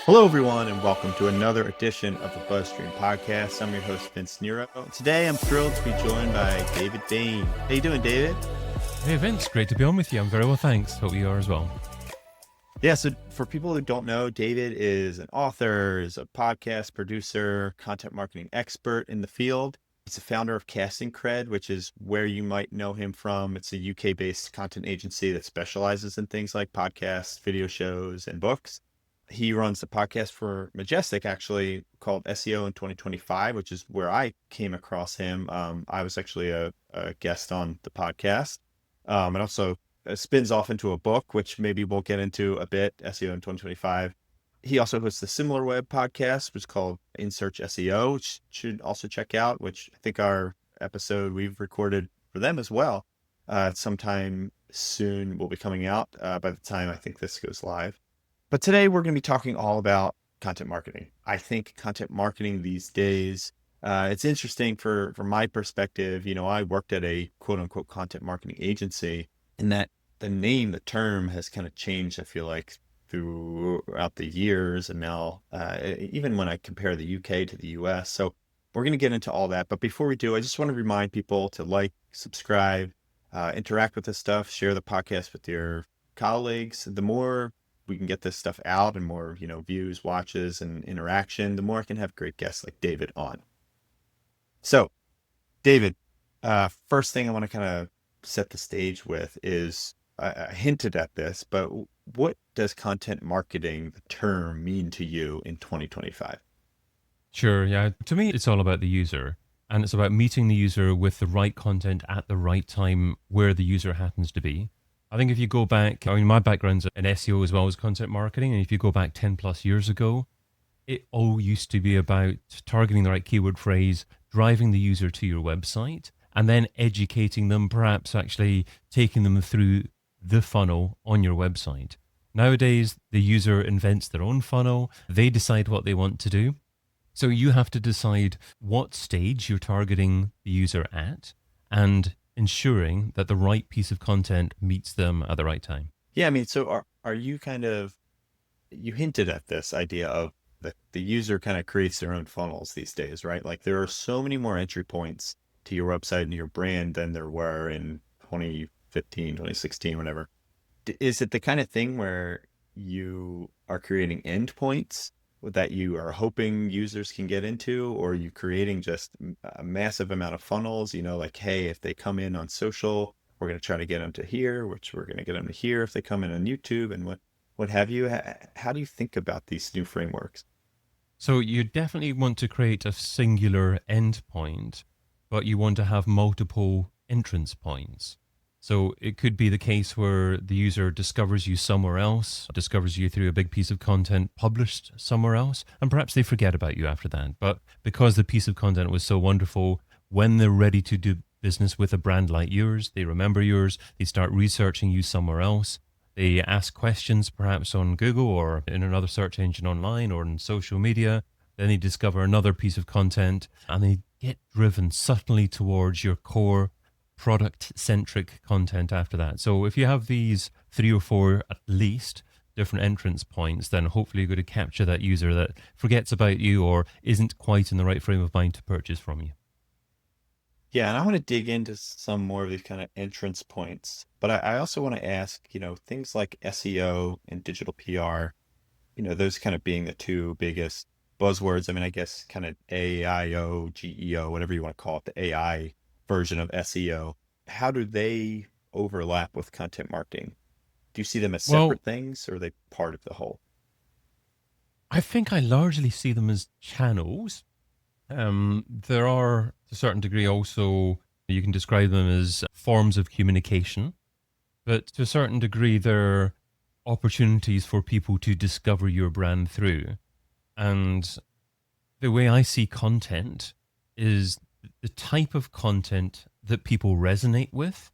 Hello, everyone, and welcome to another edition of the BuzzStream podcast. I'm your host, Vince Nero. Today, I'm thrilled to be joined by David Bain. How you doing, David? Hey Vince, great to be on with you. I'm very well, thanks. Hope you are as well. Yeah, so for people who don't know, David is an author, is a podcast producer, content marketing expert in the field. He's the founder of Casting Cred, which is where you might know him from. It's a UK-based content agency that specializes in things like podcasts, video shows, and books. He runs the podcast for Majestic, actually, called SEO in 2025, which is where I came across him. I was actually a guest on the podcast. And also spins off into a book, which maybe we'll get into a bit, SEO in 2025. He also hosts a similar web podcast, which is called In Search SEO, which should also check out, which I think our episode we've recorded for them as well. Sometime soon will be coming out by the time I think this goes live. But today we're going to be talking all about content marketing. I think content marketing these days, it's interesting from my perspective. You know, I worked at a quote unquote content marketing agency, and that the term has kind of changed, I feel like, throughout the years. And now, even when I compare the UK to the US. So we're going to get into all that. But before we do, I just want to remind people to like, subscribe, interact with this stuff, share the podcast with your colleagues. The more we can get this stuff out and more, views, watches, and interaction, the more I can have great guests like David on. So, David, first thing I want to kind of set the stage with is, I hinted at this, but what does content marketing, the term, mean to you in 2025? Sure, yeah. To me, it's all about the user. And it's about meeting the user with the right content at the right time where the user happens to be. I think if you go back, my background's in SEO as well as content marketing. And if you go back 10 plus years ago, it all used to be about targeting the right keyword phrase, driving the user to your website, and then educating them, perhaps actually taking them through the funnel on your website. Nowadays, the user invents their own funnel. They decide what they want to do. So you have to decide what stage you're targeting the user at and ensuring that the right piece of content meets them at the right time. Yeah, I mean, so are you you hinted at this idea of the user kind of creates their own funnels these days, right? Like there are so many more entry points to your website and your brand than there were in 2015, 2016, whatever. Is it the kind of thing where you are creating endpoints that you are hoping users can get into, or are you creating just a massive amount of funnels, like, hey, if they come in on social, we're going to try to get them to here, which we're going to get them to here if they come in on YouTube and what have you? How do you think about these new frameworks? So you definitely want to create a singular endpoint, but you want to have multiple entrance points. So it could be the case where the user discovers you somewhere else, discovers you through a big piece of content published somewhere else, and perhaps they forget about you after that. But because the piece of content was so wonderful, when they're ready to do business with a brand like yours, they remember yours, they start researching you somewhere else. They ask questions perhaps on Google or in another search engine online or in social media. Then they discover another piece of content and they get driven subtly towards your core product-centric content after that. So if you have these 3 or 4 at least different entrance points, then hopefully you're going to capture that user that forgets about you or isn't quite in the right frame of mind to purchase from you. Yeah, and I want to dig into some more of these kind of entrance points, but I also want to ask, things like SEO and digital PR, those kind of being the two biggest buzzwords. I mean, I guess kind of AIO, GEO, whatever you want to call it, the AI version of SEO. How do they overlap with content marketing? Do you see them as Well, separate things, or are they part of the whole? I think I largely see them as channels. There are, to a certain degree, also, you can describe them as forms of communication, but to a certain degree, they're opportunities for people to discover your brand through. And the way I see content is the type of content that people resonate with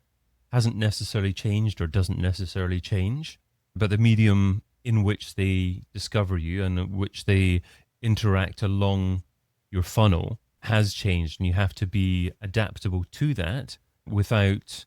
hasn't necessarily changed or doesn't necessarily change, but the medium in which they discover you and in which they interact along your funnel has changed, and you have to be adaptable to that without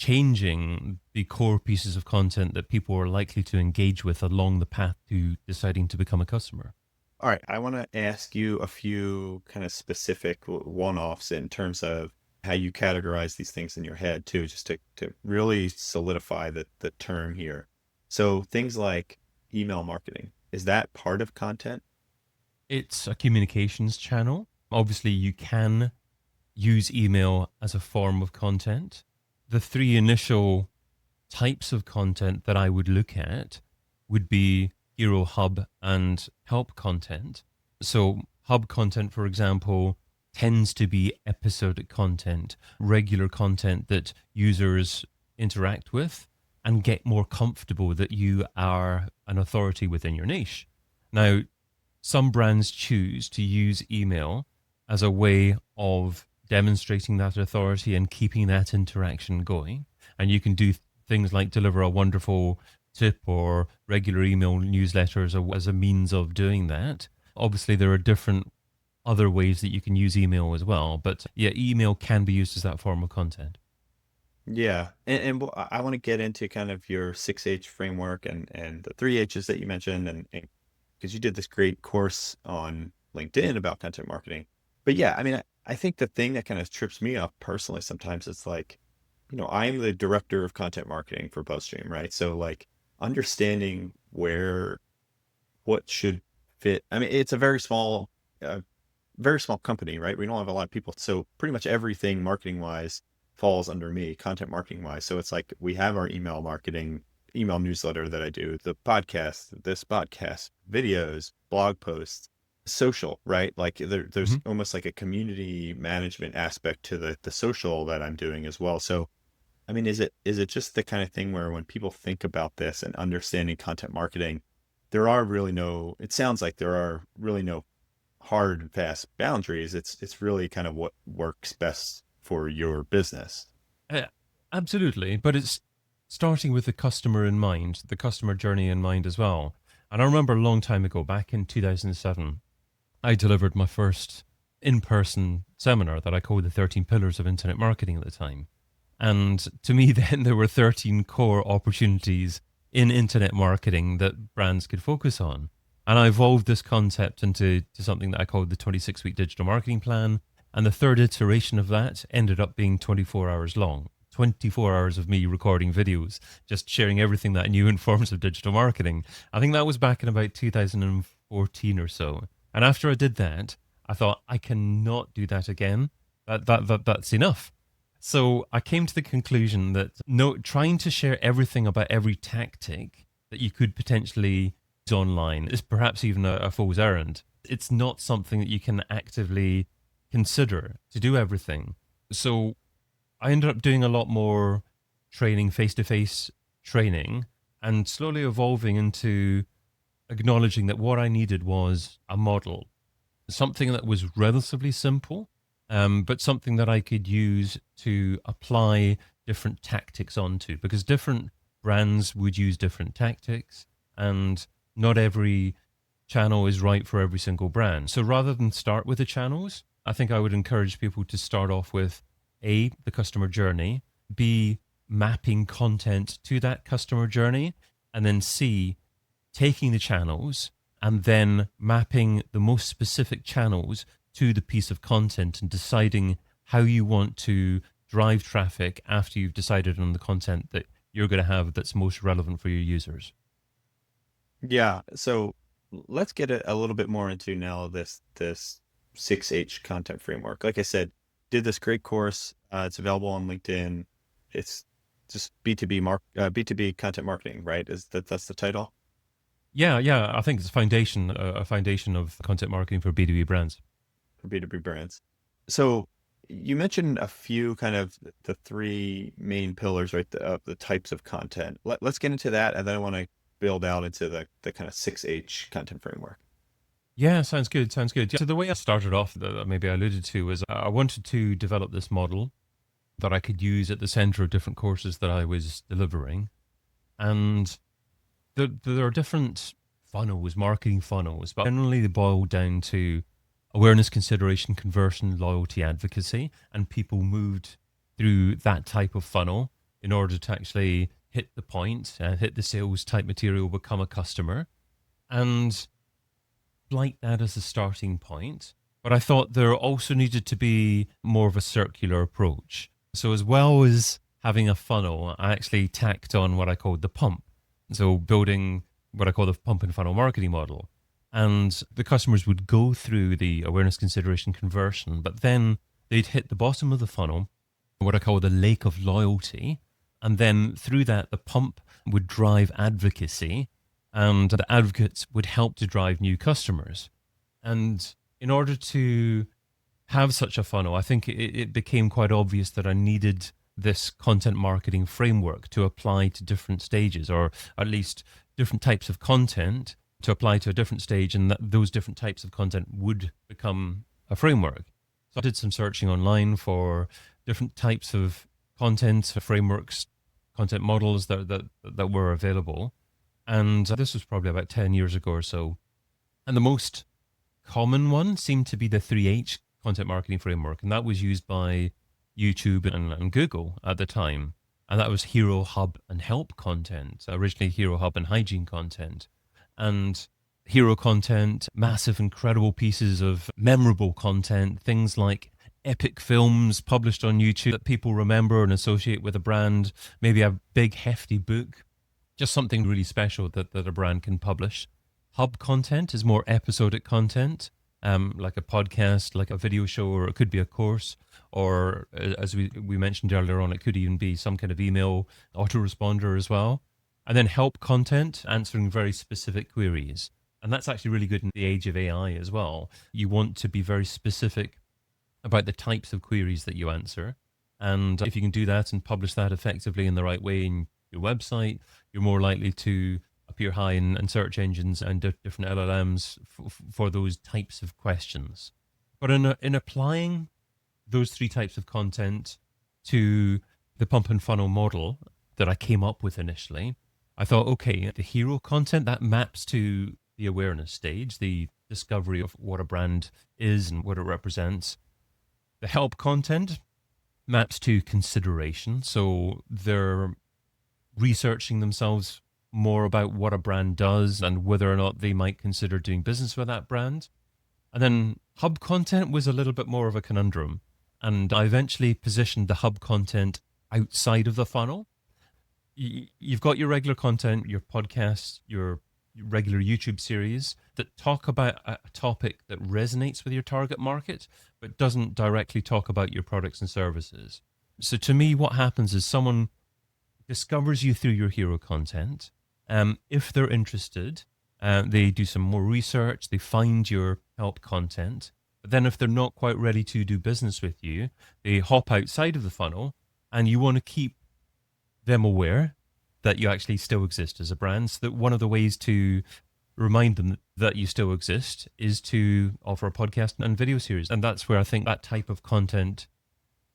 changing the core pieces of content that people are likely to engage with along the path to deciding to become a customer. All right, I want to ask you a few kind of specific one-offs in terms of how you categorize these things in your head too, just to really solidify the term here. So things like email marketing, is that part of content? It's a communications channel. Obviously, you can use email as a form of content. The three initial types of content that I would look at would be Hero Hub and Help content. So, Hub content, for example, tends to be episodic content, regular content that users interact with and get more comfortable that you are an authority within your niche. Now, some brands choose to use email as a way of demonstrating that authority and keeping that interaction going. And you can do things like deliver a wonderful tip or regular email newsletters as a means of doing that. Obviously, there are different other ways that you can use email as well. But yeah, email can be used as that form of content. Yeah, and I want to get into kind of your 6H framework and the 3H's that you mentioned, and because you did this great course on LinkedIn about content marketing. But yeah, I mean, I think the thing that kind of trips me up personally sometimes is like, I'm the director of content marketing for BuzzStream, right? So like understanding what should fit. I mean, it's a very small company, right? We don't have a lot of people. So pretty much everything marketing wise falls under me, content marketing wise. So it's like we have our email marketing, email newsletter that I do, the podcast, this podcast, videos, blog posts, social, right? Like there's Mhm. almost like a community management aspect to the social that I'm doing as well. So I mean, is it just the kind of thing where when people think about this and understanding content marketing, it sounds like there are really no hard and fast boundaries. It's really kind of what works best for your business. Uh, Absolutely. But it's starting with the customer in mind, the customer journey in mind as well. And I remember a long time ago, back in 2007, I delivered my first in person seminar that I called the 13 Pillars of Internet Marketing at the time. And to me, then there were 13 core opportunities in internet marketing that brands could focus on. And I evolved this concept into something that I called the 26-week digital marketing plan. And the third iteration of that ended up being 24 hours long. 24 hours of me recording videos, just sharing everything that I knew in forms of digital marketing. I think that was back in about 2014 or so. And after I did that, I thought I cannot do that again. That's enough. So I came to the conclusion that no, trying to share everything about every tactic that you could potentially use online is perhaps even a fool's errand. It's not something that you can actively consider to do everything. So I ended up doing a lot more training, face to face training, and slowly evolving into acknowledging that what I needed was a model, something that was relatively simple, but something that I could use to apply different tactics onto, because different brands would use different tactics, and not every channel is right for every single brand. So rather than start with the channels, I think I would encourage people to start off with A, the customer journey, B, mapping content to that customer journey, and then C, taking the channels and then mapping the most specific channels to the piece of content and deciding how you want to drive traffic after you've decided on the content that you're going to have that's most relevant for your users. Yeah. So let's get a little bit more into now this 6H content framework. Like I said, did this great course. It's available on LinkedIn. It's just B2B content marketing, right? That's the title Yeah. I think it's a foundation of content marketing for B2B brands. for B2B brands. So you mentioned a few kind of the three main pillars, right? The types of content. Let's get into that, and then I want to build out into the kind of 6H content framework. Yeah, sounds good. Sounds good. So the way I started off, that maybe I alluded to, was I wanted to develop this model that I could use at the center of different courses that I was delivering. And there are different funnels, marketing funnels, but generally they boil down to awareness, consideration, conversion, loyalty, advocacy, and people moved through that type of funnel in order to actually hit the point, hit the sales type material, become a customer. And like that as a starting point. But I thought there also needed to be more of a circular approach. So, as well as having a funnel, I actually tacked on what I called the pump. So, building what I call the pump and funnel marketing model. And the customers would go through the awareness, consideration, conversion, but then they'd hit the bottom of the funnel, what I call the lake of loyalty. And then through that, the pump would drive advocacy, and the advocates would help to drive new customers. And in order to have such a funnel, I think it became quite obvious that I needed this content marketing framework to apply to different stages, or at least different types of content to apply to a different stage, and that those different types of content would become a framework. So I did some searching online for different types of content frameworks, content models that were available. And this was probably about 10 years ago or so. And the most common one seemed to be the 3H content marketing framework. And that was used by YouTube and Google at the time. And that was Hero, Hub, and Help content. Originally Hero, Hub, and Hygiene content. And hero content, massive, incredible pieces of memorable content, things like epic films published on YouTube that people remember and associate with a brand, maybe a big, hefty book, just something really special that a brand can publish. Hub content is more episodic content, like a podcast, like a video show, or it could be a course, or as we mentioned earlier on, it could even be some kind of email autoresponder as well. And then help content, answering very specific queries. And that's actually really good in the age of AI as well. You want to be very specific about the types of queries that you answer. And if you can do that and publish that effectively in the right way in your website, you're more likely to appear high in search engines and different LLMs for those types of questions. But in applying those three types of content to the pump and funnel model that I came up with initially, I thought, okay, the hero content, that maps to the awareness stage, the discovery of what a brand is and what it represents. The help content maps to consideration. So they're researching themselves more about what a brand does and whether or not they might consider doing business with that brand. And then hub content was a little bit more of a conundrum. And I eventually positioned the hub content outside of the funnel. You've got your regular content, your podcasts, your regular YouTube series that talk about a topic that resonates with your target market, but doesn't directly talk about your products and services. So to me, what happens is someone discovers you through your hero content. If they're interested, they do some more research, they find your help content. But then if they're not quite ready to do business with you, they hop outside of the funnel, and you want to keep them aware that you actually still exist as a brand. So that one of the ways to remind them that you still exist is to offer a podcast and video series. And that's where I think that type of content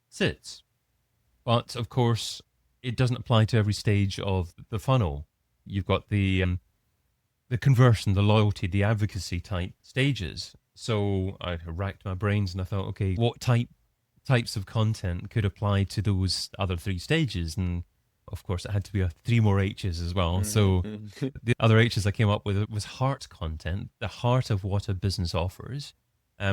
sits. But of course, it doesn't apply to every stage of the funnel. You've got the conversion, the loyalty, the advocacy type stages. So I racked my brains and I thought, okay, what types of content could apply to those other three stages? And of course, it had to be three more H's as well. So the other H's I came up with was heart content, the heart of what a business offers.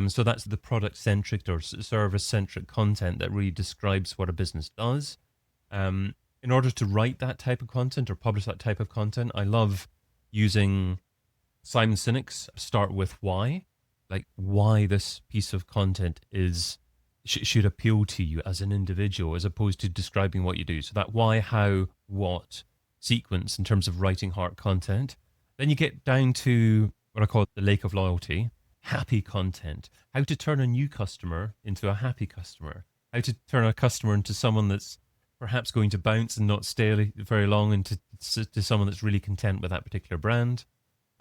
So that's the product-centric or service-centric content that really describes what a business does. In order to write that type of content or publish that type of content, I love using Simon Sinek's start with why, like why this piece of content should appeal to you as an individual, as opposed to describing what you do. So that why, how, what sequence in terms of writing heart content. Then you get down to what I call the lake of loyalty, happy content, how to turn a new customer into a happy customer, how to turn a customer into someone that's perhaps going to bounce and not stay very long, into to someone that's really content with that particular brand.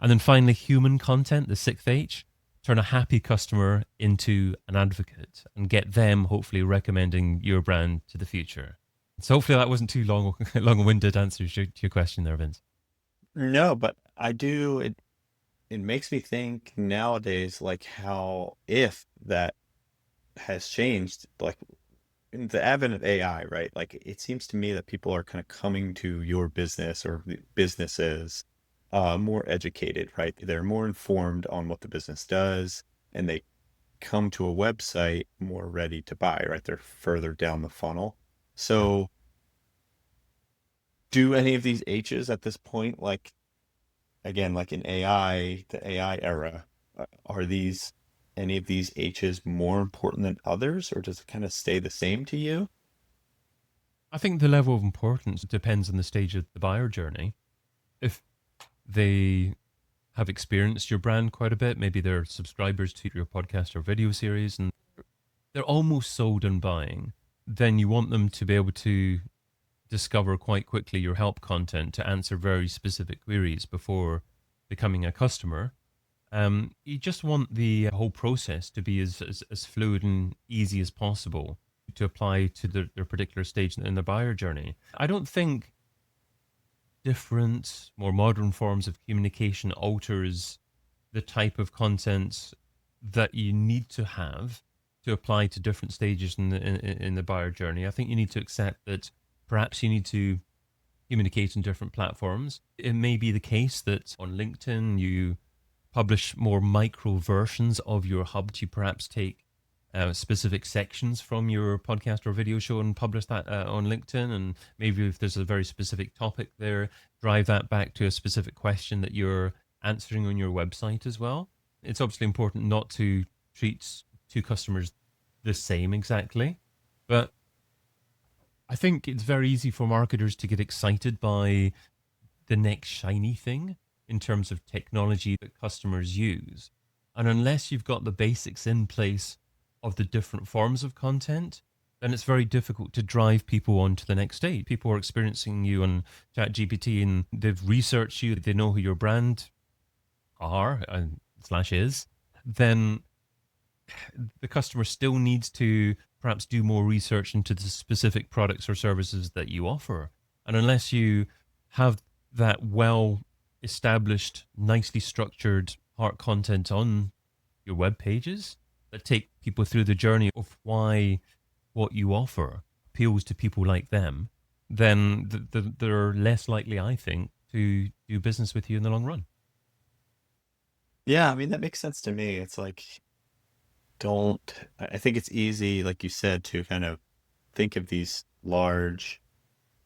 And then finally, human content, the sixth H, turn a happy customer into an advocate and get them hopefully recommending your brand to the future. So hopefully that wasn't too long-winded answer to your question there, Vince. No, but I do. It makes me think nowadays, like how if that has changed, like in the advent of AI, right? Like it seems to me that people are kind of coming to your business or businesses more educated, right? They're more informed on what the business does, and they come to a website more ready to buy, right? They're further down the funnel. Yeah. So do any of these H's at this point, like again, like in AI, the AI era, are these any of these H's more important than others, or does it kind of stay the same to you? I think the level of importance depends on the stage of the buyer journey. If they have experienced your brand quite a bit, maybe they're subscribers to your podcast or video series, and they're almost sold on buying, then you want them to be able to discover quite quickly your help content to answer very specific queries before becoming a customer. You just want the whole process to be as fluid and easy as possible to apply to their particular stage in the buyer journey. I don't think different, more modern forms of communication alters the type of content that you need to have to apply to different stages in the buyer journey. I think you need to accept that perhaps you need to communicate on different platforms. It may be the case that on LinkedIn you publish more micro versions of your hub. You perhaps take specific sections from your podcast or video show and publish that on LinkedIn. And maybe if there's a very specific topic there, drive that back to a specific question that you're answering on your website as well. It's obviously important not to treat two customers the same exactly, but I think it's very easy for marketers to get excited by the next shiny thing in terms of technology that customers use. And unless you've got the basics in place of the different forms of content, then it's very difficult to drive people on to the next stage. People are experiencing you on ChatGPT and they've researched you, they know who your brand are and slash is, then the customer still needs to perhaps do more research into the specific products or services that you offer. And unless you have that well established, nicely structured heart content on your web pages that take people through the journey of why what you offer appeals to people like them, then they're less likely, I think, to do business with you in the long run. Yeah, I mean, that makes sense to me. It's like, don't, I think it's easy, like you said, to kind of think of these large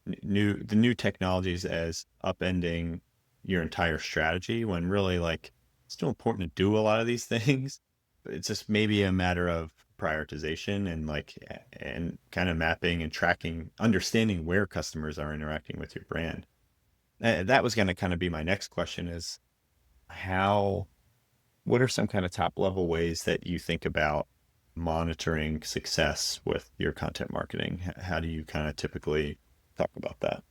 the new technologies as upending your entire strategy when really like it's still important to do a lot of these things, but it's just maybe a matter of prioritization and like and kind of mapping and tracking, understanding where customers are interacting with your brand. That was going to kind of be my next question is how what are some kind of top level ways that you think about monitoring success with your content marketing? How do you kind of typically talk about that?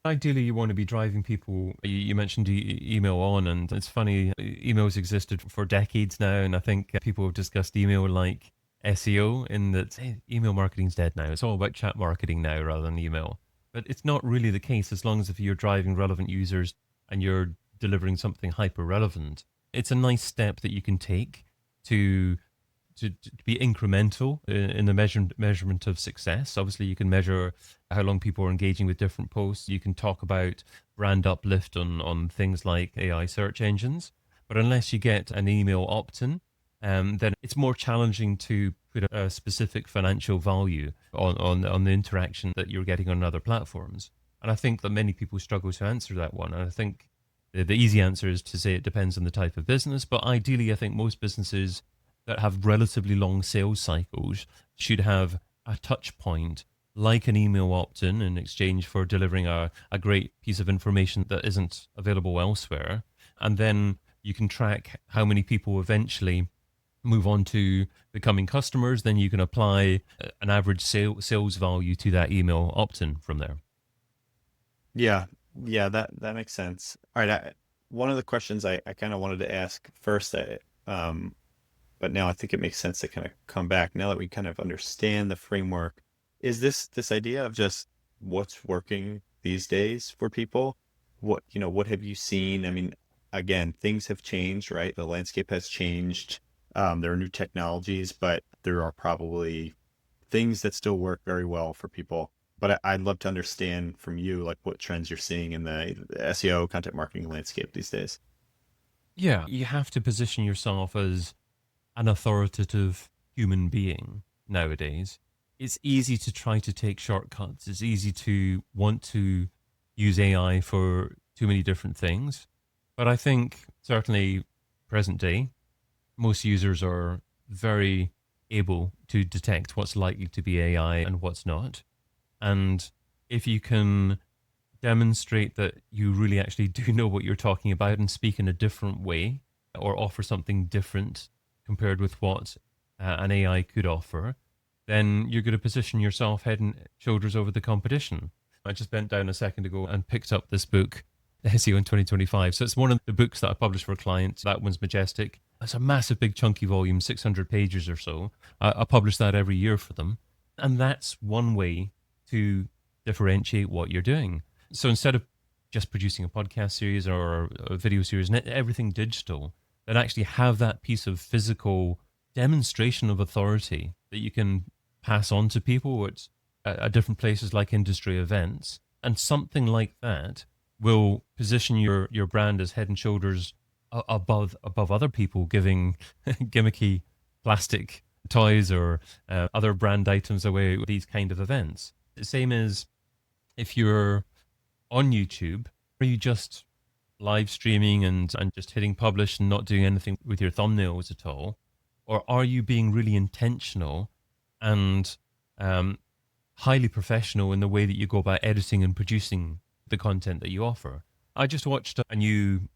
Ideally, you want to be driving people. You mentioned email on, and it's funny, emails existed for decades now, and I think people have discussed email like SEO in that hey, email marketing's dead now. It's all about chat marketing now rather than email. But it's not really the case as long as if you're driving relevant users and you're delivering something hyper relevant. It's a nice step that you can take to to be incremental in the measurement of success. Obviously, you can measure how long people are engaging with different posts. You can talk about brand uplift on things like AI search engines. But unless you get an email opt-in, then it's more challenging to put a specific financial value on the interaction that you're getting on other platforms. And I think that many people struggle to answer that one. And I think the easy answer is to say it depends on the type of business. But ideally, I think most businesses that have relatively long sales cycles should have a touch point like an email opt-in in exchange for delivering a great piece of information that isn't available elsewhere. And then you can track how many people eventually move on to becoming customers. Then you can apply an average sales value to that email opt-in from there. Yeah, yeah, that makes sense. All right, one of the questions I kind of wanted to ask first, but now I think it makes sense to kind of come back now that we kind of understand the framework. Is this idea of just what's working these days for people? What, what have you seen? I mean, again, things have changed, right? The landscape has changed. There are new technologies, but there are probably things that still work very well for people. But I'd love to understand from you, like what trends you're seeing in the SEO content marketing landscape these days. Yeah, you have to position yourself as an authoritative human being nowadays. It's easy to try to take shortcuts. It's easy to want to use AI for too many different things. But I think certainly present day, most users are very able to detect what's likely to be AI and what's not. And if you can demonstrate that you really actually do know what you're talking about and speak in a different way or offer something different compared with what an AI could offer, then you're going to position yourself head and shoulders over the competition. I just bent down a second ago and picked up this book, SEO in 2025. So it's one of the books that I published for a client. That one's majestic. It's a massive, big, chunky volume, 600 pages or so. I publish that every year for them. And that's one way to differentiate what you're doing. So instead of just producing a podcast series or a video series and everything digital, then actually have that piece of physical demonstration of authority that you can pass on to people at different places like industry events. And something like that will position your brand as head and shoulders above other people giving gimmicky plastic toys or other brand items away at these kind of events. The same as if you're on YouTube, are you just live streaming and just hitting publish and not doing anything with your thumbnails at all? Or are you being really intentional and highly professional in the way that you go about editing and producing the content that you offer? I just watched a new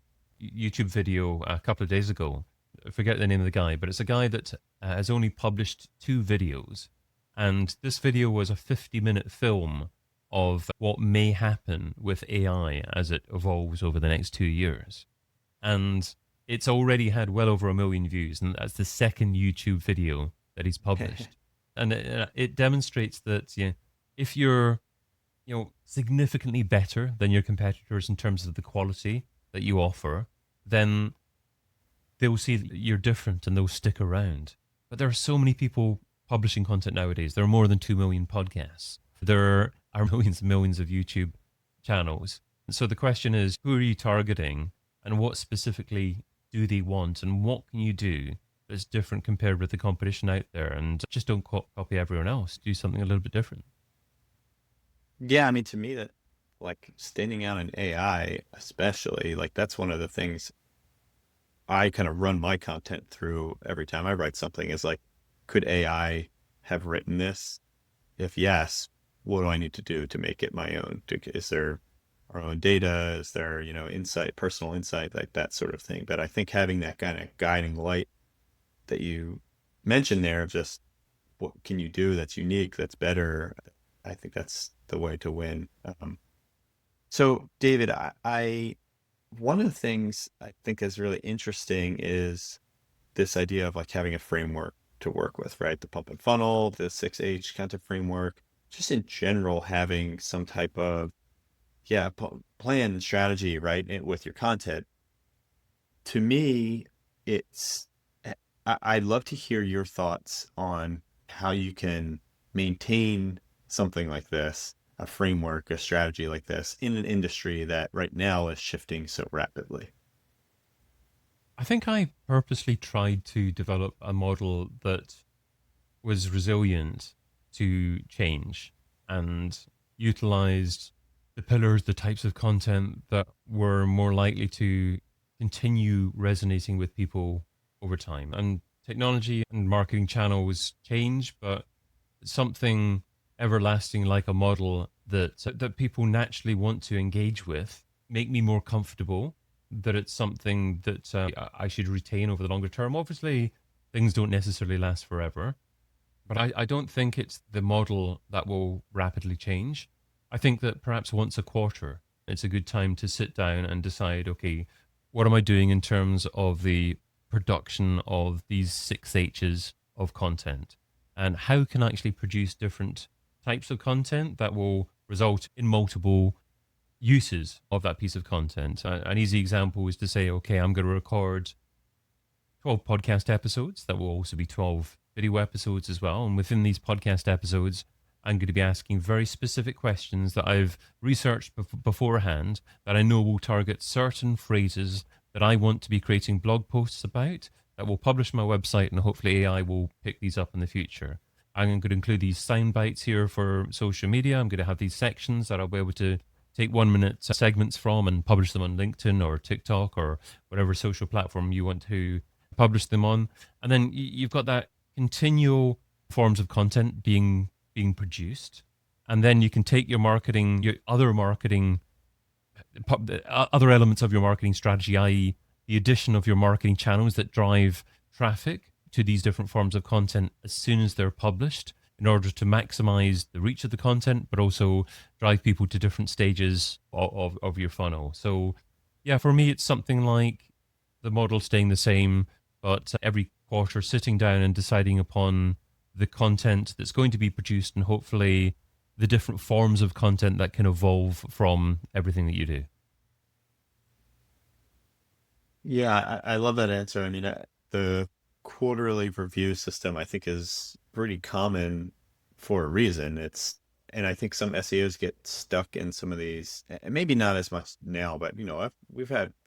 YouTube video a couple of days ago. I forget the name of the guy, but it's a guy that has only published 2 videos. And this video was a 50-minute film of what may happen with AI as it evolves over the next 2 years. And it's already had well over 1 million views, and that's the second YouTube video that he's published. And it demonstrates that if you're significantly better than your competitors in terms of the quality that you offer, then they'll see that you're different and they'll stick around. But there are so many people publishing content nowadays. There are more than 2 million podcasts. There are millions and millions of YouTube channels. And so the question is, who are you targeting and what specifically do they want and what can you do that's different compared with the competition out there? And just don't copy everyone else. Do something a little bit different. Yeah, I mean, to me, that like standing out in AI, especially, like that's one of the things I kind of run my content through every time I write something is like, could AI have written this? If yes, what do I need to do to make it my own? Is there our own data? Is there, insight, personal insight, like that sort of thing? But I think having that kind of guiding light that you mentioned there of just what can you do that's unique, that's better, I think that's the way to win. So David, I one of the things I think is really interesting is this idea of like having a framework to work with, right? The pump and funnel, the 6H content framework, just in general, having some type of, plan and strategy, right? With your content. To me, it's, I'd love to hear your thoughts on how you can maintain something like this, a framework, a strategy like this in an industry that right now is shifting so rapidly. I think I purposely tried to develop a model that was resilient to change and utilized the pillars, the types of content that were more likely to continue resonating with people over time. And technology and marketing channels change, but something everlasting like a model that people naturally want to engage with make me more comfortable that it's something that I should retain over the longer term. Obviously, things don't necessarily last forever, but I don't think it's the model that will rapidly change. I think that perhaps once a quarter, it's a good time to sit down and decide, okay, what am I doing in terms of the production of these 6Hs of content? And how can I actually produce different types of content that will result in multiple uses of that piece of content? An easy example is to say, okay, I'm going to record 12 podcast episodes that will also be 12 video episodes as well. And within these podcast episodes, I'm going to be asking very specific questions that I've researched beforehand that I know will target certain phrases that I want to be creating blog posts about that will publish my website, and hopefully AI will pick these up in the future. I'm going to include these sound bites here for social media. I'm going to have these sections that I'll be able to take 1 minute segments from and publish them on LinkedIn or TikTok or whatever social platform you want to publish them on. And then you've got that continual forms of content being produced. And then you can take your marketing, your other elements of your marketing strategy, i.e., the addition of your marketing channels that drive traffic to these different forms of content as soon as they're published, in order to maximize the reach of the content, but also drive people to different stages of your funnel. So, yeah, for me, it's something like the model staying the same, but every quarter sitting down and deciding upon the content that's going to be produced, and hopefully the different forms of content that can evolve from everything that you do. Yeah, I love that answer. I mean, the quarterly review system, I think, is pretty common for a reason. And I think some SEOs get stuck in some of these, and maybe not as much now, but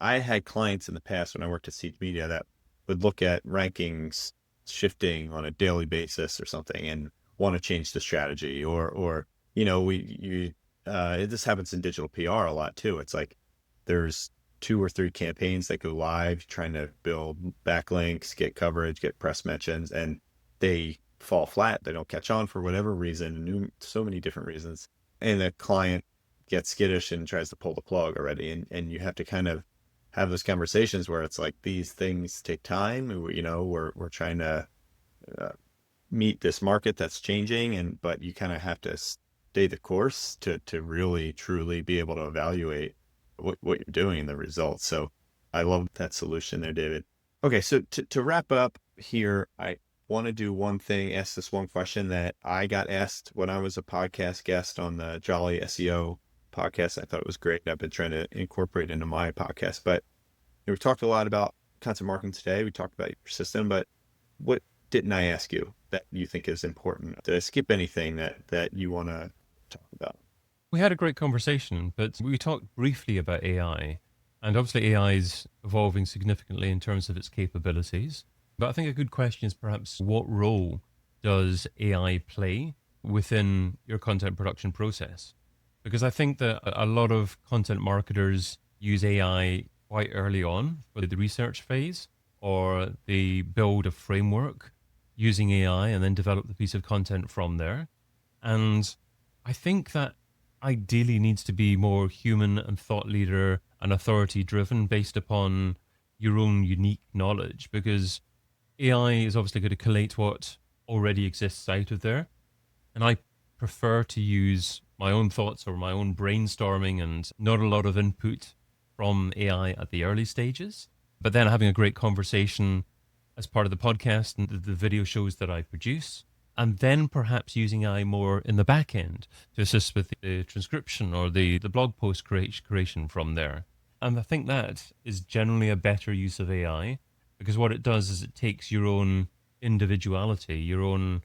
I had clients in the past when I worked at Seed Media that would look at rankings shifting on a daily basis or something and want to change the strategy, or this happens in digital PR a lot too. It's like there's 2 or 3 campaigns that go live trying to build backlinks, get coverage, get press mentions, and they fall flat. They don't catch on for whatever reason, so many different reasons. And the client gets skittish and tries to pull the plug already. And you have to kind of have those conversations where it's like, these things take time. We're trying to meet this market that's changing, but you kind of have to stay the course to really truly be able to evaluate what you're doing and the results. So I love that solution there, David. Okay, so to wrap up here, I want to do one thing, ask this one question that I got asked when I was a podcast guest on the Jolly SEO podcast. I thought it was great. I've been trying to incorporate into my podcast. But we talked a lot about content marketing today. We talked about your system, but what didn't I ask you that you think is important? Did I skip anything that you want to talk about? We had a great conversation, but we talked briefly about AI. And obviously, AI is evolving significantly in terms of its capabilities. But I think a good question is perhaps, what role does AI play within your content production process? Because I think that a lot of content marketers use AI quite early on for the research phase, or they build a framework using AI and then develop the piece of content from there. And I think that ideally needs to be more human and thought leader and authority driven, based upon your own unique knowledge, because AI is obviously going to collate what already exists out of there. And I prefer to use my own thoughts or my own brainstorming and not a lot of input from AI at the early stages, but then having a great conversation as part of the podcast and the video shows that I produce, and then perhaps using AI more in the back end to assist with the transcription or the blog post creation from there. And I think that is generally a better use of AI, because what it does is it takes your own individuality, your own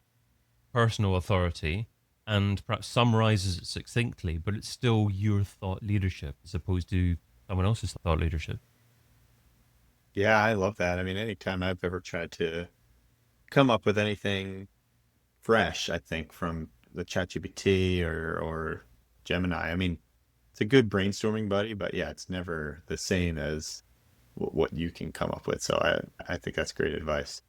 personal authority, and perhaps summarizes it succinctly, but it's still your thought leadership as opposed to someone else's thought leadership. Yeah, I love that. I mean, anytime I've ever tried to come up with anything fresh, I think, from the ChatGPT or Gemini, I mean, it's a good brainstorming buddy, but yeah, it's never the same as what you can come up with. So I think that's great advice.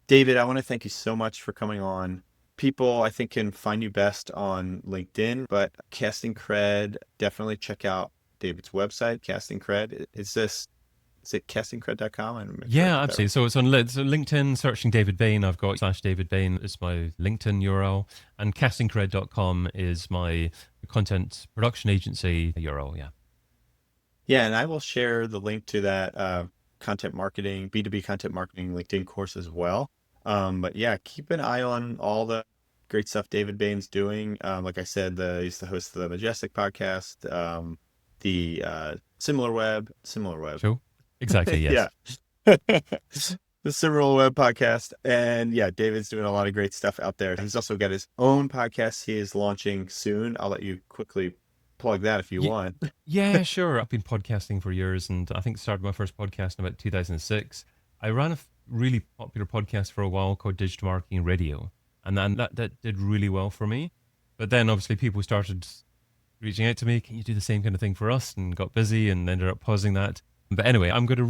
David, I want to thank you so much for coming on. People, I think, can find you best on LinkedIn, but Casting Cred, definitely check out David's website, Casting Cred. Is it castingcred.com? Yeah, absolutely. So it's on LinkedIn, searching David Bain. I've got /David Bain is my LinkedIn URL, and castingcred.com is my content production agency URL. Yeah. Yeah, and I will share the link to that content marketing, B2B content marketing LinkedIn course as well. But yeah, keep an eye on all the great stuff David Bain's doing. Like I said, he's the host of the Majestic podcast, the Similar Web. Sure. Exactly, yes. Yeah. the Civil Web podcast. And yeah, David's doing a lot of great stuff out there. He's also got his own podcast he is launching soon. I'll let you quickly plug that if you want. Yeah, sure. I've been podcasting for years, and I think started my first podcast in about 2006. I ran a really popular podcast for a while called Digital Marketing Radio, and then that did really well for me. But then obviously people started reaching out to me, can you do the same kind of thing for us? And got busy and ended up pausing that. But anyway, I'm going to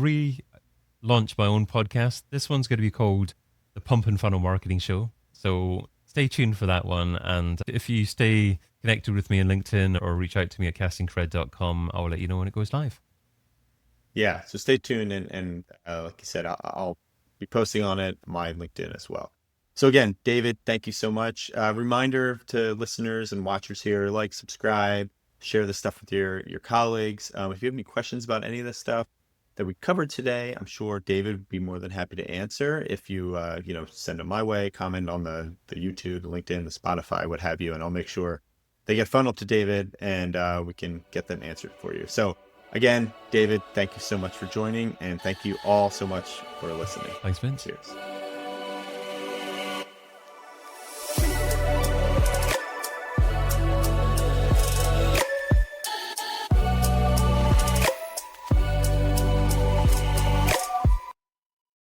relaunch my own podcast. This one's going to be called The Pump and Funnel Marketing Show. So stay tuned for that one. And if you stay connected with me on LinkedIn or reach out to me at castingcred.com, I'll let you know when it goes live. Yeah, so stay tuned. And like you said, I'll be posting on it, my LinkedIn as well. So again, David, thank you so much. Reminder to listeners and watchers here, like, subscribe, share this stuff with your colleagues. If you have any questions about any of this stuff that we covered today, I'm sure David would be more than happy to answer. If you, send them my way, comment on the YouTube, the LinkedIn, the Spotify, what have you, and I'll make sure they get funneled to David and we can get them answered for you. So again, David, thank you so much for joining, and thank you all so much for listening. Thanks, Vince. Cheers.